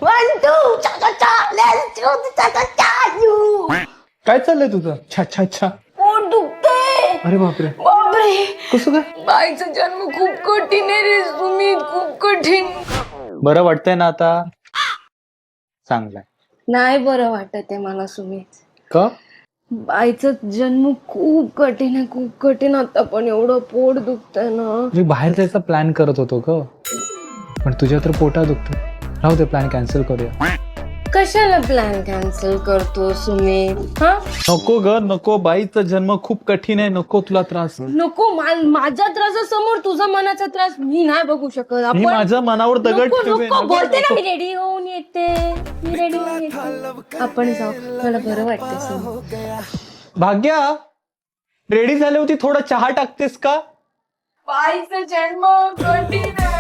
1 2 चा let's do काय चाललंय तुझं? छा छा छा. पोट दुखते. अरे बापरे, बापरे, कसं काय? बाईचा जन्म खूप कठीण आहे रे सुमित, खूप कठीण. बरं वाटतंय ना आता? चांगलंय. नाही बरं वाटत आहे मला सुमित. का? बाईचा जन्म खूप कठीण आहे, खूप कठीण. आता पण एवढं पोट दुखतंय ना. मी बाहेर जायचा प्लॅन करत होतो ग, पण तुझ्या तर पोटात दुखत. राहू दे, प्लॅन कॅन्सल करूया. कशाला प्लॅन कॅन्सल करतो सुमित? हा नको ग नको, बाईचा जन्म खूप कठीण आहे, नको तुला त्रास. नको. माझ्या त्रासासमोर तुझा मनाचा त्रास मी नाही बघू शकत. मी आपण माझ्या मनावर दगड नको ठेवेन. नको नको, बोलते ना, नको. मी रेडी होऊन येते. मी रेडी होऊन येते. आपण जाऊ, मला बरं वाटतं सुमित. भाग्या, रेडी झाली होती, थोडा चहा टाकतेस का? बाईचा जन्म कठीण आहे.